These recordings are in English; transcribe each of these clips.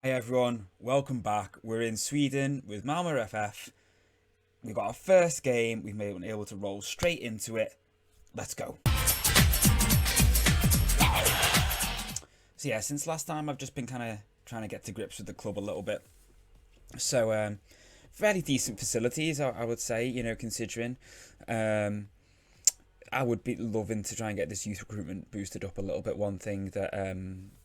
Hey everyone, welcome back. We're in Sweden with Malmö FF. We've got our first game. We've been able to roll straight into it. Let's go. So yeah, since last time I've just been kind of trying to get to grips with the club a little bit. So fairly decent facilities, I would say. Considering. I would be loving to try and get this youth recruitment boosted up a little bit. One thing that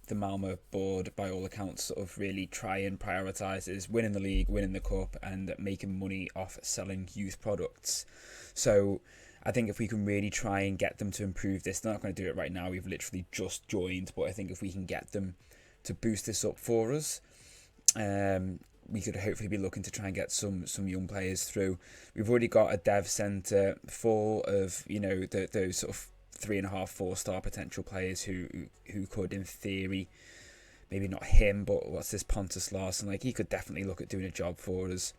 the Malmo board, by all accounts, sort of really try and prioritise is winning the league, winning the cup, and making money off selling youth products. So I think if we can really try and get them to improve this, they're not going to do it right now. We've literally just joined, but I think if we can get them to boost this up for us, we could hopefully be looking to try and get some young players through. We've already got a dev centre full of those sort of 3.5, 4-star potential players who could, in theory, maybe not him, but what's this Pontus Larsson, like he could definitely look at doing a job for us.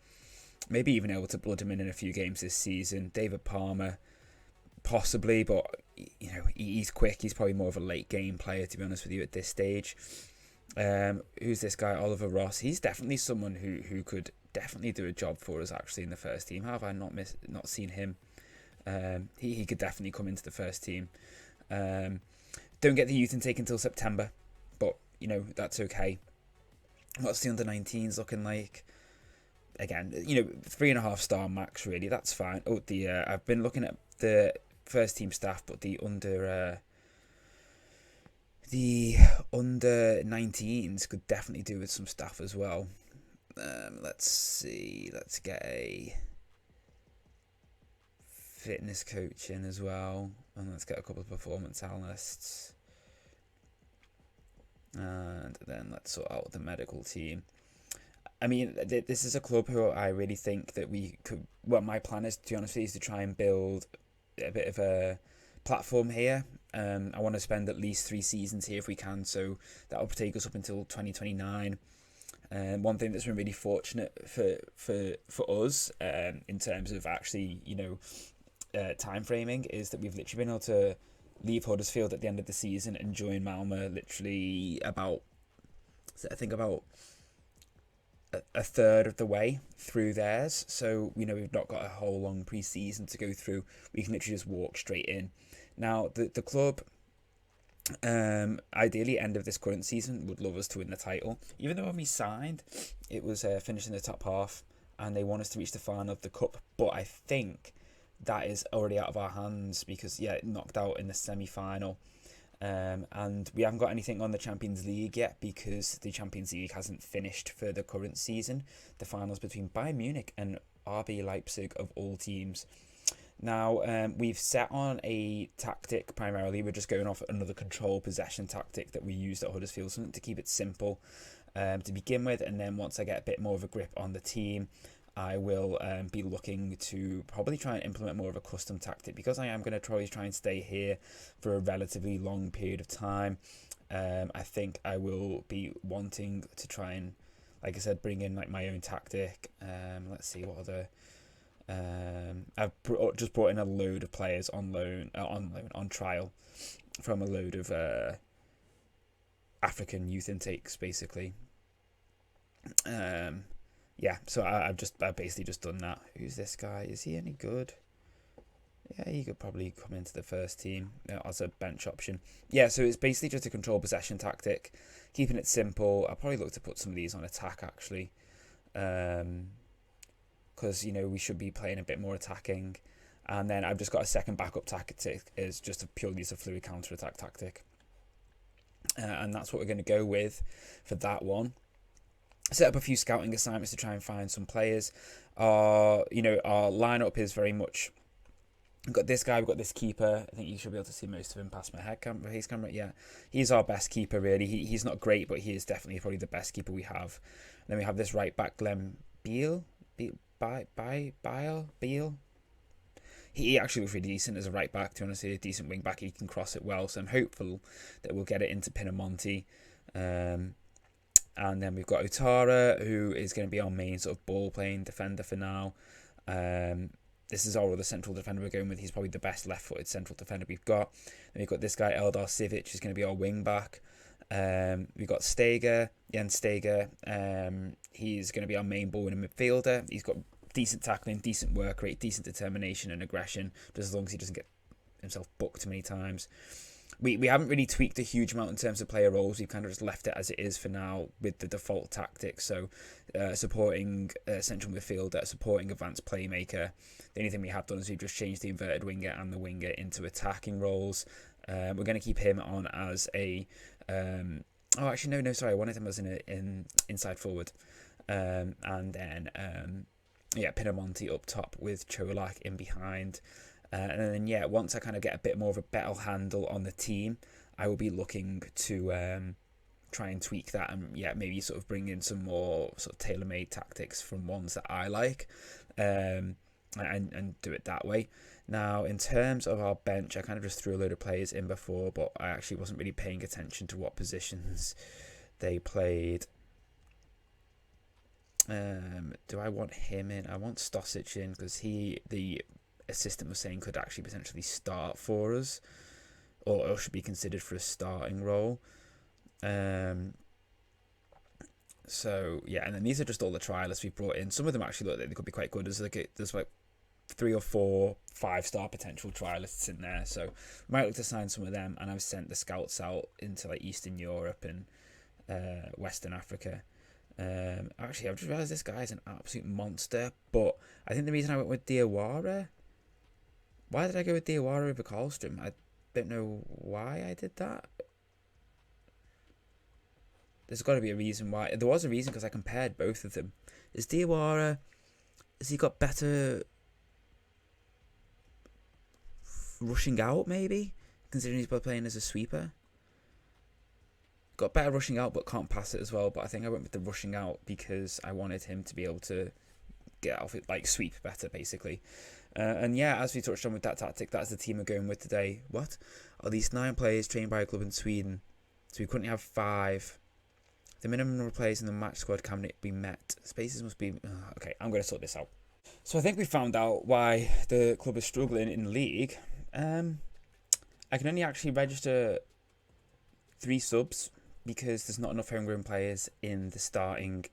Maybe even able to blood him in a few games this season. David Palmer, possibly, but he's quick. He's probably more of a late game player, to be honest with you, at this stage. Who's this guy, Oliver Ross? He's definitely someone who could definitely do a job for us actually in the first team. How have I not seen him? He could definitely come into the first team. Don't get the youth intake until September, but that's okay. What's the under-19s looking like? Again, 3.5-star max really. That's fine. Oh, I've been looking at the first team staff, but the under 19s could definitely do with some staff as well. Let's see. Let's get a fitness coach in as well, and let's get a couple of performance analysts, and then let's sort out the medical team. I mean, this is a club who I really think that we could. Well, my plan is, to be honest with you, is to try and build a bit of a platform here. I want to spend at least 3 seasons here if we can, so that will take us up until 2029. One thing that's been really fortunate for us in terms of actually time framing is that we've literally been able to leave Huddersfield at the end of the season and join Malmö literally about a third of the way through theirs. So we've not got a whole long pre-season to go through. We can literally just walk straight in. Now the club, ideally end of this current season, would love us to win the title. Even though when we signed, it was finishing the top half, and they want us to reach the final of the cup. But I think that is already out of our hands because knocked out in the semi-final. And we haven't got anything on the Champions League yet because the Champions League hasn't finished for the current season. The finals between Bayern Munich and RB Leipzig, of all teams. Now, we've set on a tactic primarily. We're just going off another control possession tactic that we used at Huddersfield, something to keep it simple to begin with. And then once I get a bit more of a grip on the team, I will be looking to probably try and implement more of a custom tactic because I am going to try and stay here for a relatively long period of time. I think I will be wanting to try and, like I said, bring in like my own tactic. Let's see what other. I've just brought in a load of players on trial from a load of African youth intakes, basically. So I've basically just done that. Who's this guy? Is he any good? Yeah, he could probably come into the first team as a bench option. Yeah, so it's basically just a control possession tactic, keeping it simple. I'll probably look to put some of these on attack actually, because we should be playing a bit more attacking. And then I've just got a second backup tactic is just a purely as a fluid counter attack tactic, and that's what we're going to go with for that one. Set up a few scouting assignments to try and find some players. Our lineup is very much. We've got this guy, we've got this keeper. I think you should be able to see most of him past my his camera. Yeah, he's our best keeper, really. He's not great, but he is definitely probably the best keeper we have. And then we have this right back, Glenn Beale. He actually looks really decent as a right back, to be honest. A decent wing back. He can cross it well, so I'm hopeful that we'll get it into Pinamonti. And then we've got Otara, who is going to be our main sort of ball-playing defender for now. This is our other central defender we're going with. He's probably the best left-footed central defender we've got. Then we've got this guy, Eldar Sivic, who's going to be our wing-back. We've got Jens Steger. He's going to be our main ball winning midfielder. He's got decent tackling, decent work rate, decent determination and aggression, just as long as he doesn't get himself booked too many times. We haven't really tweaked a huge amount in terms of player roles. We've kind of just left it as it is for now with the default tactics. So supporting central midfielder, supporting advanced playmaker. The only thing we have done is we've just changed the inverted winger and the winger into attacking roles. We're going to keep him on as a... sorry, I wanted him as an inside forward. And then, Pinamonti up top with Cholak in behind. And then, once I kind of get a bit more of a better handle on the team, I will be looking to try and tweak that and, maybe sort of bring in some more sort of tailor-made tactics from ones that I like and do it that way. Now, in terms of our bench, I kind of just threw a load of players in before, but I actually wasn't really paying attention to what positions they played. Do I want him in? I want Stosic in because the assistant was saying could actually potentially start for us or should be considered for a starting role. And then these are just all the trialists we've brought in. Some of them actually look like they could be quite good. There's like 3 or 4 5-star potential trialists in there, so might look to sign some of them. And I've sent the scouts out into like Eastern Europe and Western Africa. Actually, I've just realised this guy is an absolute monster, but I think the reason I went with Diawara... Why did I go with Diawara over Karlström? I don't know why I did that. There's got to be a reason why. There was a reason because I compared both of them. Has he got better rushing out, maybe? Considering he's playing as a sweeper. Got better rushing out, but can't pass it as well. But I think I went with the rushing out because I wanted him to be able to get off it, like sweep better, basically. As we touched on with that tactic, that's the team we're going with today. What? At least 9 players trained by a club in Sweden. So we couldn't have 5. The minimum number of players in the match squad can be met. Spaces must be... okay, I'm going to sort this out. So I think we found out why the club is struggling in the league. I can only actually register 3 subs because there's not enough homegrown players in the starting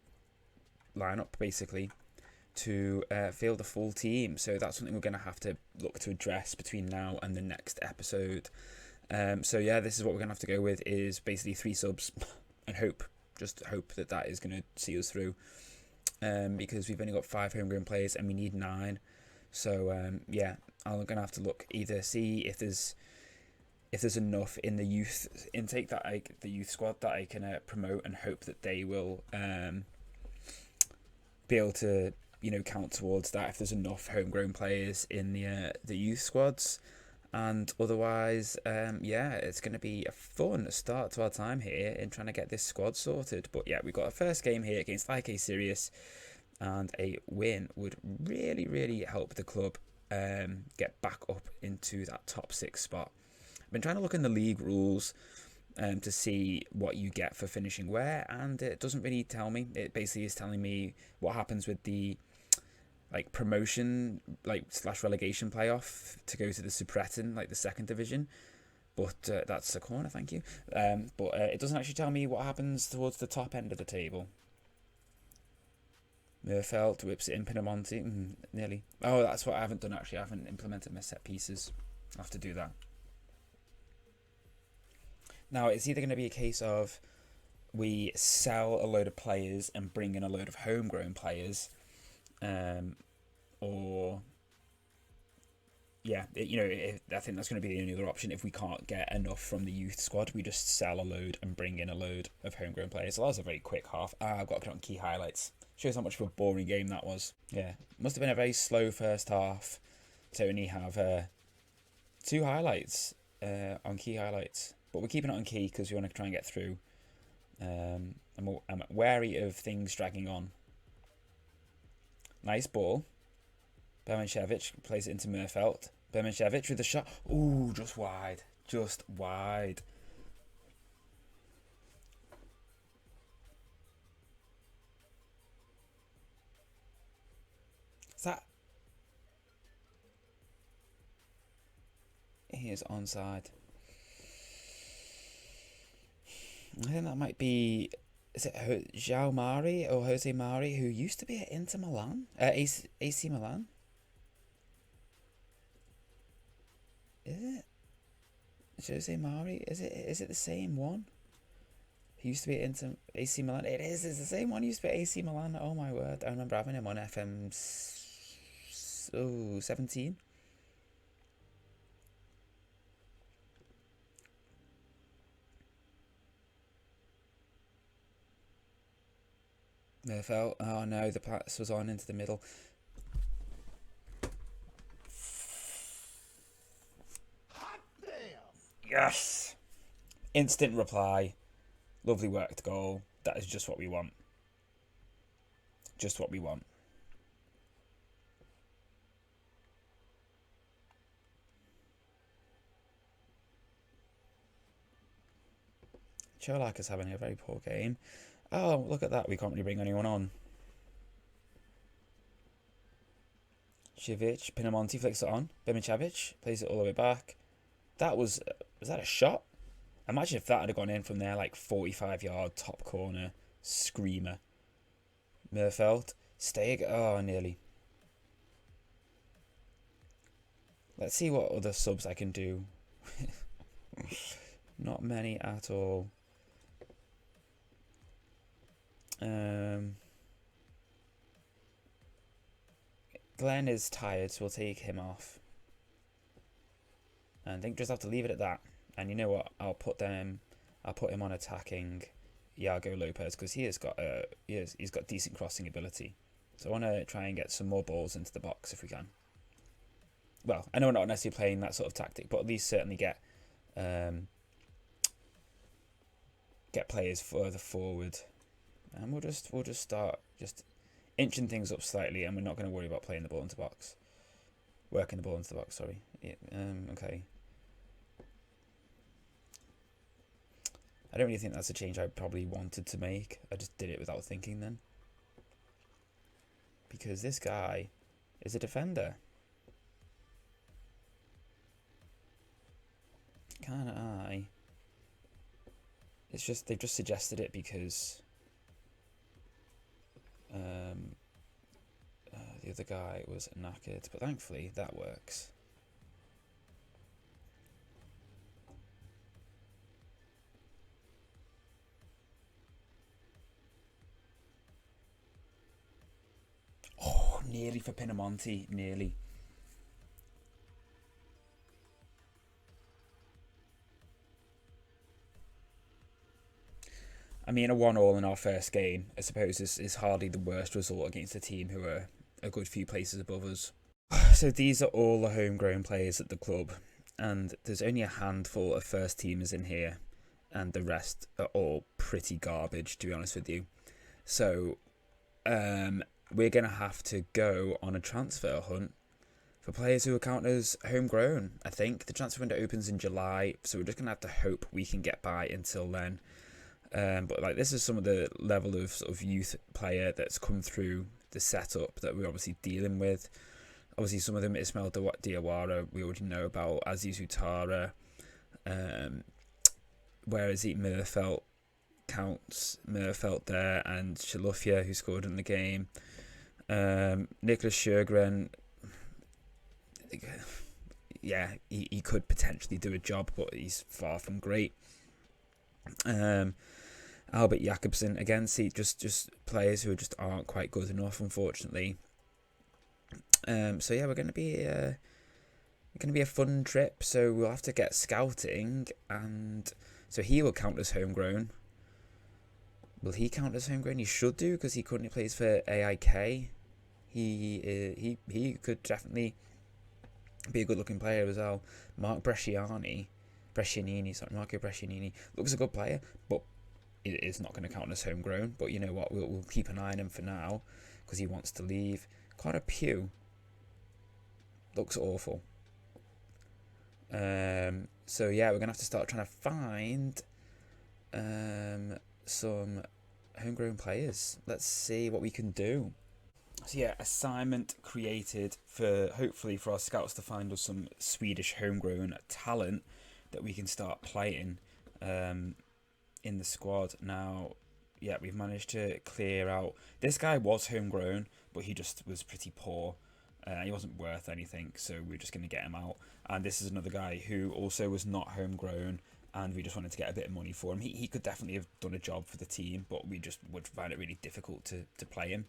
lineup, basically, to field a full team. So that's something we're going to have to look to address between now and the next episode. This is what we're going to have to go with, is basically 3 subs and hope that is going to see us through. Because we've only got 5 homegrown players and we need 9. So I'm going to have to look, either see if there's enough in the youth intake the youth squad that I can promote, and hope that they will be able to count towards that if there's enough homegrown players in the youth squads. And otherwise, it's going to be a fun start to our time here in trying to get this squad sorted. But we've got a first game here against IK Sirius, and a win would really, really help the club get back up into that top 6 spot. I've been trying to look in the league rules to see what you get for finishing where, and it doesn't really tell me. It basically is telling me what happens with the promotion / relegation playoff to go to the Superettan, the 2nd division. But that's a corner, thank you. But it doesn't actually tell me what happens towards the top end of the table. Murfeld whips it in, Pinamonti, nearly. Oh, that's what I haven't done actually. I haven't implemented my set pieces. I'll have to do that. Now, it's either going to be a case of we sell a load of players and bring in a load of homegrown players, I think that's going to be the only other option. If we can't get enough from the youth squad, we just sell a load and bring in a load of homegrown players. So that was a very quick half. I've got to get on key highlights. Shows how much of a boring game that was. Yeah, must have been a very slow first half to only have 2 highlights on key highlights. But we're keeping it on key because we want to try and get through. I'm wary of things dragging on. Nice ball. Bermanchevich plays it into Murfeld. Bermanchevich with the shot. Ooh, just wide. Just wide. Is that... He is onside. I think that might be. Is it João Mari or Jose Mari, who used to be at Inter Milan? AC Milan? Is it? Jose Mari? Is it the same one? He used to be at Inter AC Milan. It is. It's the same one. He used to be at AC Milan. Oh my word! I remember having him on FM17. fell. Oh no, the pass was on into the middle. Yes! Instant reply. Lovely worked goal. That is just what we want. Just what we want. Cholak is having a very poor game. Oh, look at that. We can't really bring anyone on. Civic, Pinamonti flicks it on. Bimicevic plays it all the way back. That was that a shot? Imagine if that had gone in from there, like 45-yard top corner screamer. Merfeld, Steg, oh, nearly. Let's see what other subs I can do. Not many at all. Glenn is tired, so we'll take him off. And I think just have to leave it at that. And you know what? I'll put him on attacking Iago Lopez, because he's got decent crossing ability. So I want to try and get some more balls into the box if we can. Well, I know we're not necessarily playing that sort of tactic, but at least certainly get players further forward. And we'll just start just inching things up slightly, and we're not going to worry about playing the ball into the box. Working the ball into the box, sorry. Yeah, okay. I don't really think that's a change I probably wanted to make. I just did it without thinking then. Because this guy is a defender. Can I? It's just, they've just suggested it because the other guy was knackered. But thankfully, that works. Oh, nearly for Pinamonti, nearly. I mean, a 1-1 in our first game, I suppose, is hardly the worst result against a team who are a good few places above us. So these are all the homegrown players at the club, and there's only a handful of first teamers in here, and the rest are all pretty garbage, to be honest with you. So we're going to have to go on a transfer hunt for players who are counted as homegrown. I think the transfer window opens in July, so we're just going to have to hope we can get by until then. But like, this is some of the level of sort of youth player that's come through the setup that we're obviously dealing with. Obviously, some of them, Ismail Diawara, we already know about. Aziz Utara, whereas Merfeld counts. Merfeld there, and Chalufya, who scored in the game. Nicholas Sjögren, yeah, he could potentially do a job, but he's far from great. Albert Jakobsen, again, see, just players who just aren't quite good enough, unfortunately. So yeah, we're going to be a fun trip. So we'll have to get scouting, and so he will count as homegrown. Will he count as homegrown? He should do, because he currently plays for AIK. He could definitely be a good looking player as well. Marco Brescianini looks a good player, but it is not going to count as homegrown. But you know what? We'll keep an eye on him for now, because he wants to leave. Connor Pugh looks awful. So yeah, we're gonna have to start trying to find some homegrown players. Let's see what we can do. So yeah, assignment created for hopefully for our scouts to find us some Swedish homegrown talent that we can start playing in the squad. Now, yeah, we've managed to clear out. This guy was homegrown, but he just was pretty poor. He wasn't worth anything, so we're just going to get him out. And this is another guy who also was not homegrown, and we just wanted to get a bit of money for him. He could definitely have done a job for the team, but we just would find it really difficult to play him.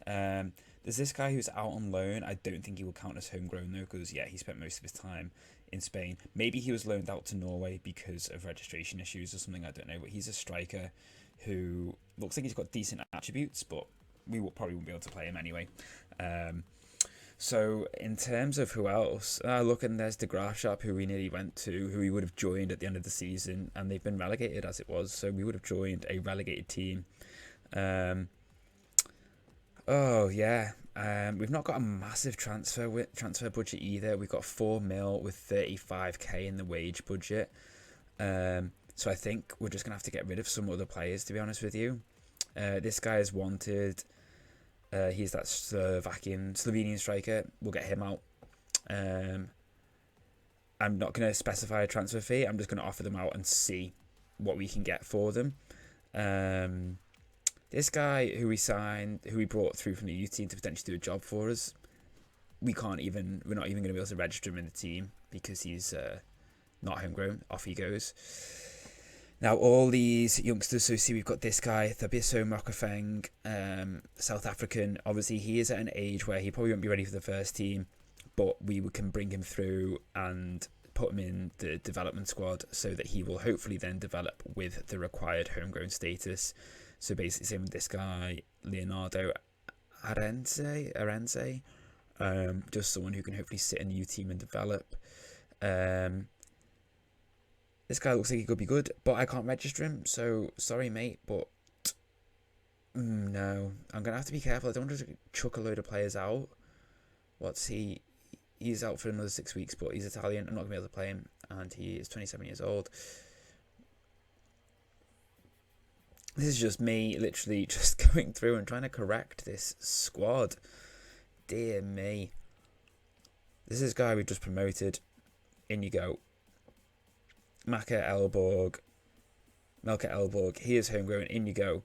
There's this guy who's out on loan. I don't think he will count as homegrown though, because yeah, he spent most of his time in Spain. Maybe he was loaned out to Norway because of registration issues or something, I don't know. But he's a striker who looks like he's got decent attributes, but we probably won't be able to play him anyway. So in terms of who else, look, and there's the Graafschap, who we nearly went to, who we would have joined at the end of the season, and they've been relegated as it was, so we would have joined a relegated team. Oh yeah, we've not got a massive transfer budget either. We've got 4 mil with 35k in the wage budget. So I think we're just gonna have to get rid of some other players, to be honest with you. This guy is wanted. He's that Slovenian striker. We'll get him out. I'm not going to specify a transfer fee. I'm just going to offer them out and see what we can get for them. This guy who we brought through from the youth team to potentially do a job for us, we're not even going to be able to register him in the team because he's not homegrown. Off he goes. Now, all these youngsters, so see, we've got this guy, Thabiso Mokafeng, South African. Obviously, he is at an age where he probably won't be ready for the first team, but we can bring him through and put him in the development squad so that he will hopefully then develop with the required homegrown status. So basically, same with this guy, Leonardo Arenze, just someone who can hopefully sit in the youth team and develop. This guy looks like he could be good, but I can't register him, so sorry, mate, but no. I'm going to have to be careful. I don't want to chuck a load of players out. What's he? He's out for another 6 weeks, but he's Italian. I'm not going to be able to play him, and he is 27 years old. This is just me literally just going through and trying to correct this squad. Dear me. This is a guy we just promoted. In you go. Melke Elborg, he is homegrown. In you go.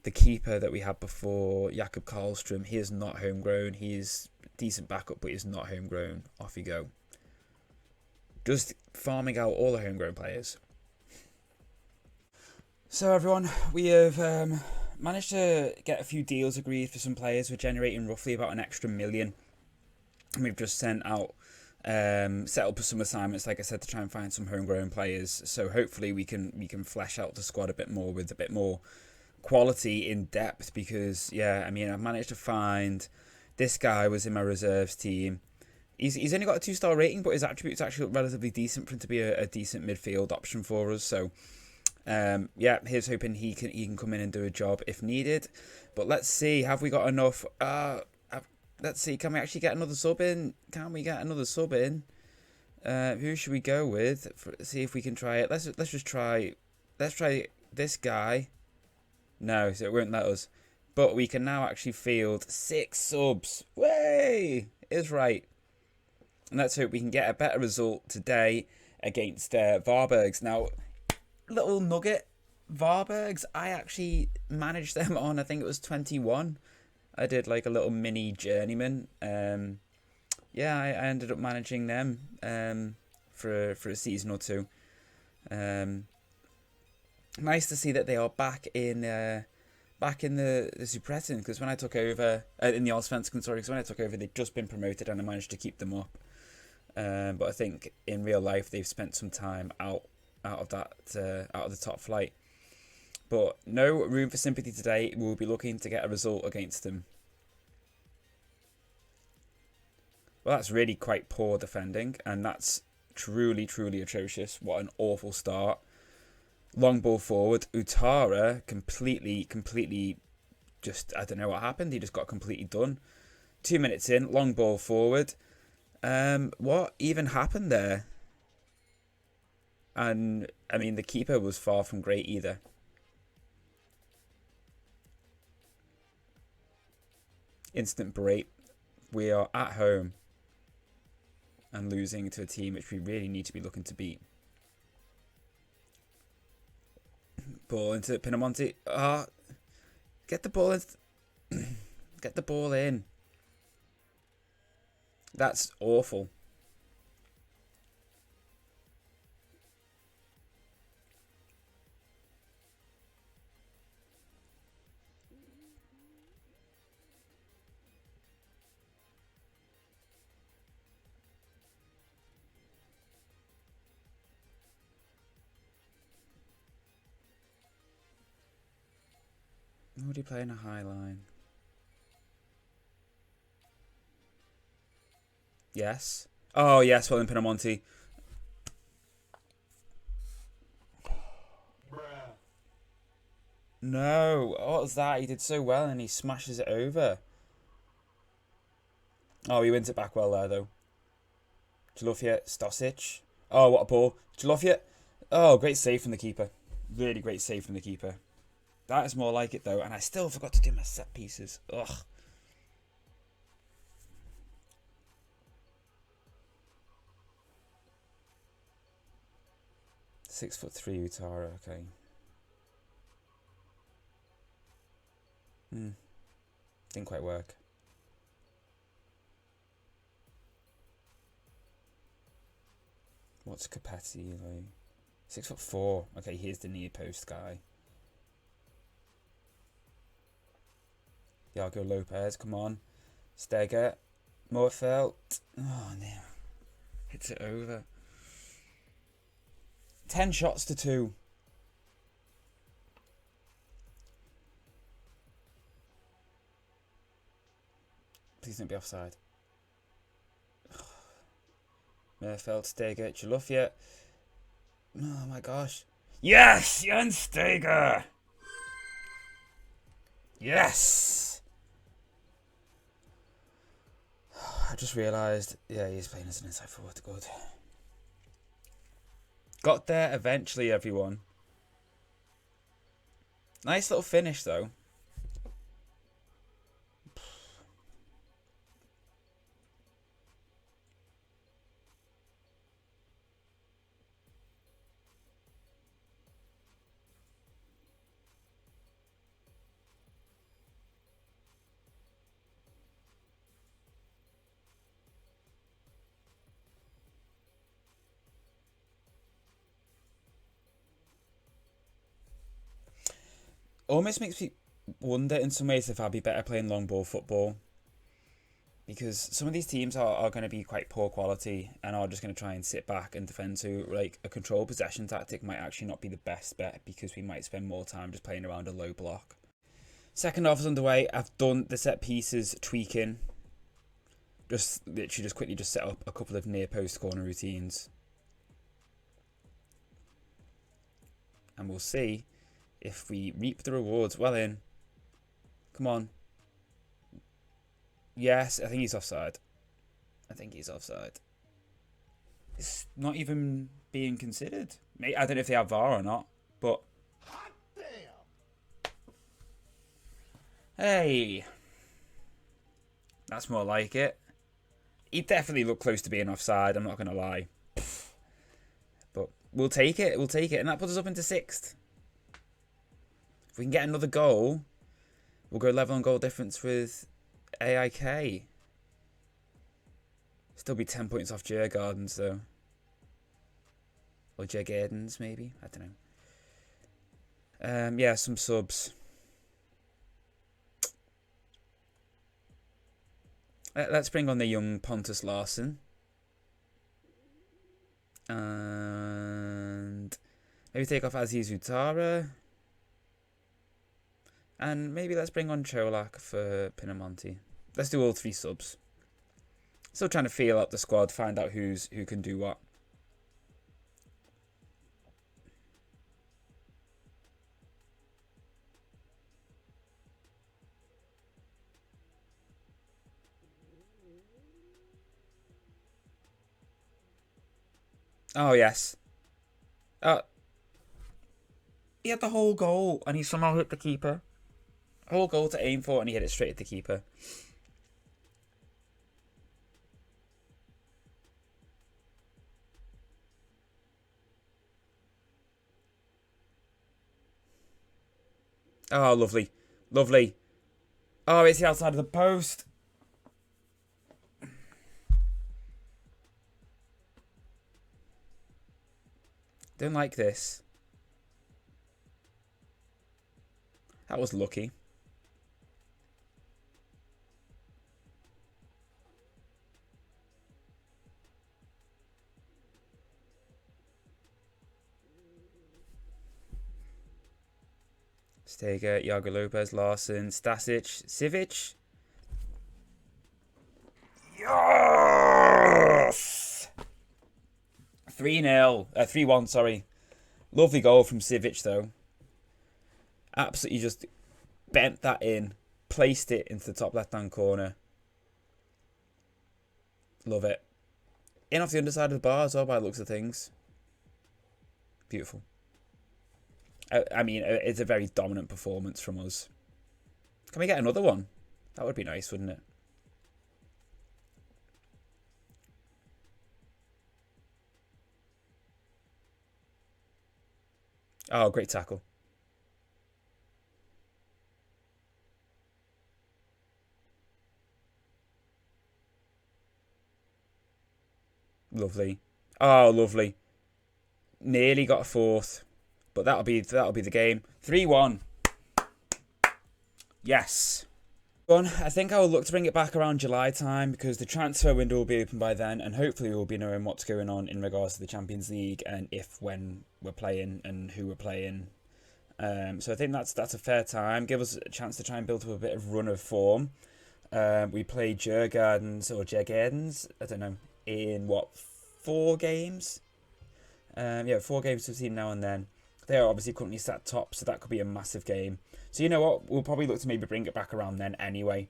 The keeper that we had before, Jakob Karlström, he is not homegrown. He is decent backup, but he's not homegrown. Off you go. Just farming out all the homegrown players. So everyone, we have managed to get a few deals agreed for some players. We're generating roughly about an extra $1 million. And we've just sent out set up some assignments, like I said, to try and find some homegrown players. So hopefully we can flesh out the squad a bit more with a bit more quality in depth. Because yeah, I mean, I've managed to find this guy was in my reserves team. He's only got a 2-star rating, but his attributes actually look relatively decent for him to be a decent midfield option for us. So yeah, here's hoping he can come in and do a job if needed. But let's see, have we got enough? Let's see, can we actually get another sub in? Can we get another sub in? Who should we go with? See if we can try it. Let's try this guy. No, so it won't let us. But we can now actually field 6 subs. Way! Is right. And let's hope we can get a better result today against Varbergs. Now, little nugget. Varbergs, I actually managed them on, I think it was 21. I did like a little mini journeyman. Yeah, I ended up managing them for a season or two. Nice to see that they are back in the Superettan, because when I took over in the Allsvenskan, sorry, because when I took over they'd just been promoted and I managed to keep them up. But I think in real life they've spent some time out of the top flight. But no room for sympathy today. We'll be looking to get a result against them. Well, that's really quite poor defending, and that's truly, truly atrocious. What an awful start. Long ball forward. Utara completely just, I don't know what happened. He just got completely done. 2 minutes in, long ball forward. What even happened there? And, I mean, the keeper was far from great either. Instant break. We are at home and losing to a team which we really need to be looking to beat. Ball into Pinamonti. Ah, get the ball in. Get the ball in. That's awful. Would he play in a high line? Yes. Oh, yes, well in Pinamonti. No. What was that? He did so well and he smashes it over. Oh, he wins it back well there, though. Jalufia, Stosic. Oh, what a ball. Jalufia. Oh, great save from the keeper. Really great save from the keeper. That is more like it, though. And I still forgot to do my set pieces. Ugh. .6'3" Utara, okay. Didn't quite work. What's Capati like? 6'4". Okay, here's the near post guy. Iago Lopez, come on. Steger. Moorfeld. Oh, no. Hits it over. 10 shots to 2. Please don't be offside. Moorfeld, Steger, Jalufia. Oh my gosh. Yes! Jens Steger! Yes! I just realised, yeah, he's playing as an inside forward. Good. Got there eventually, everyone. Nice little finish, though. Almost makes me wonder in some ways if I'd be better playing long ball football. Because some of these teams are going to be quite poor quality and are just going to try and sit back and defend. So, like, a control possession tactic might actually not be the best bet because we might spend more time just playing around a low block. Second half is underway. I've done the set pieces tweaking. Just literally just quickly just set up a couple of near post corner routines. And we'll see if we reap the rewards. Well in. Come on. Yes, I think he's offside. I think he's offside. It's not even being considered. I don't know if they have VAR or not, but... Hey. That's more like it. He definitely looked close to being offside, I'm not going to lie. But we'll take it, and that puts us up into 6th. If we can get another goal, we'll go level on goal difference with AIK. Still be 10 points off Djurgårdens, though. Or Djurgårdens, maybe? I don't know. Yeah, some subs. Let's bring on the young Pontus Larsson. And maybe take off Aziz Utara. And maybe let's bring on Cholak for Pinamonti. Let's do all 3 subs. Still trying to feel out the squad, find out who can do what. Oh, yes. He had the whole goal and he somehow hit the keeper. Whole goal to aim for and he hit it straight at the keeper. Oh, lovely. Lovely. Oh, it's the outside of the post. Don't like this. That was lucky. Stega, Iago Lopez, Larson, Stasic, Sivic. Yes! 3-0. 3-1, sorry. Lovely goal from Sivic, though. Absolutely just bent that in. Placed it into the top left-hand corner. Love it. In off the underside of the bar as well, by the looks of things. Beautiful. I mean, it's a very dominant performance from us. Can we get another one? That would be nice, wouldn't it? Oh, great tackle. Lovely. Oh, lovely. Nearly got a fourth. But that'll be the game. 3-1. Yes. I think I will look to bring it back around July time because the transfer window will be open by then, and hopefully we'll be knowing what's going on in regards to the Champions League and when we're playing and who we're playing. So I think that's a fair time. Give us a chance to try and build up a bit of run of form. We played Jurgardens, I don't know, in 4 games? 4 games between now and then. They are obviously currently sat top, so that could be a massive game. So you know what? We'll probably look to maybe bring it back around then anyway.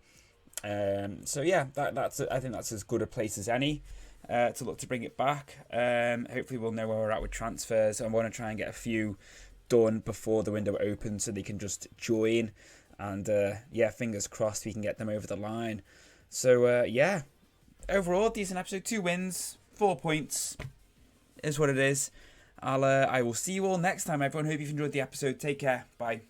So yeah, I think that's as good a place as any to look to bring it back. Hopefully we'll know where we're at with transfers. I want to try and get a few done before the window opens so they can just join. And fingers crossed we can get them over the line. So overall decent episode. 2 wins, 4 points is what it is. I will see you all next time, everyone. Hope you've enjoyed the episode. Take care. Bye.